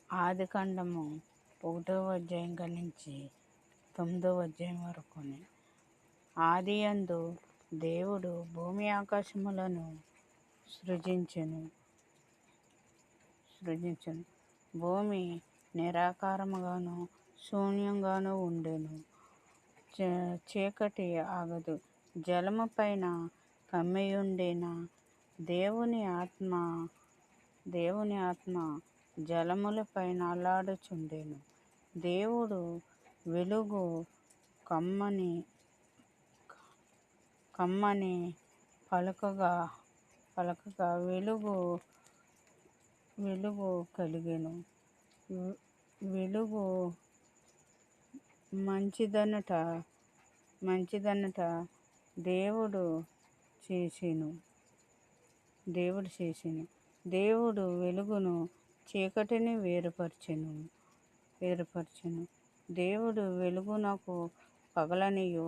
ఆదికాండము 1వ అధ్యాయం నుంచి 9వ అధ్యాయం వరకు. ఆదియందు దేవుడు భూమి ఆకాశములను సృజించెను. భూమి నిరాకారముగాను శూన్యంగాను ఉండెను. చీకటి ఆగదు. జలము పైన కమ్మియుండిన దేవుని ఆత్మ జలముల పైన అల్లాడుచుండెను. దేవుడు వెలుగు కమ్మని పలుకగా వెలుగు కలిగెను. వెలుగు మంచిదనుట దేవుడు చేసెను. దేవుడు వెలుగును చీకటిని వేరుపరచెను. దేవుడు వెలుగునకు పగలనియు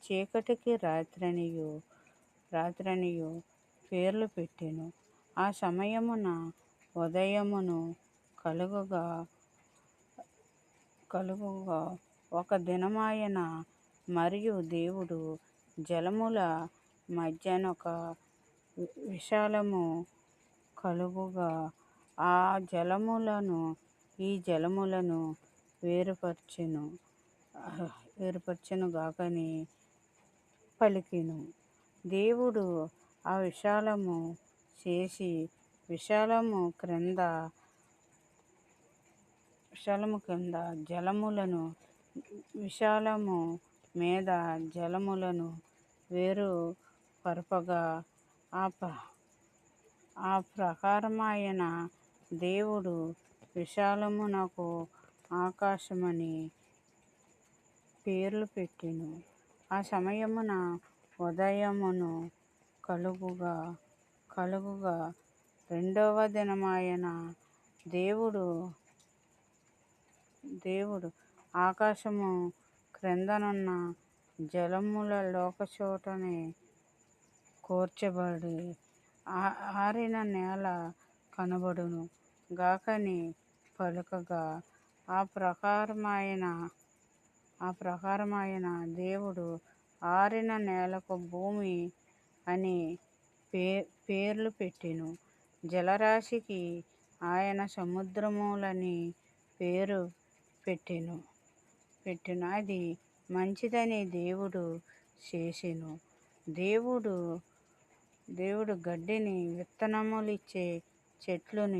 చీకటికి రాత్రనియు పేర్లు పెట్టెను. ఆ సమయమున ఉదయమును కలుగగా ఒక దినమాయెన. మరియు దేవుడు జలముల మధ్యనొక విశాలము కలుగగా ఆ జలములను ఈ జలములను వేరుపరచెను గాకని పలికెను. దేవుడు ఆ విశాలము చేసి విశాలము క్రింద జలములను విశాలము మీద జలములను వేరుపరపగా ఆ ప్రకారమాయెన. దేవుడు విశాలమునకు ఆకాశమని పేర్లు పెట్టెను. ఆ సమయమున ఉదయమును కలుగగా రెండవ దినమాయెన. దేవుడు ఆకాశము క్రిందనున్న జలములొకచోటనే కూర్చబడి ఆరిన నేల కనబడును గాకని పలుకగా ఆ ప్రకారమాయెన. దేవుడు ఆరిన నేలకు భూమి అని పేర్లు పెట్టెను. జలరాశికి ఆయన సముద్రములని పేరు పెట్టెను. అది మంచిదని దేవుడు చేసెను. దేవుడు గడ్డిని విత్తనములిచ్చే చెట్లును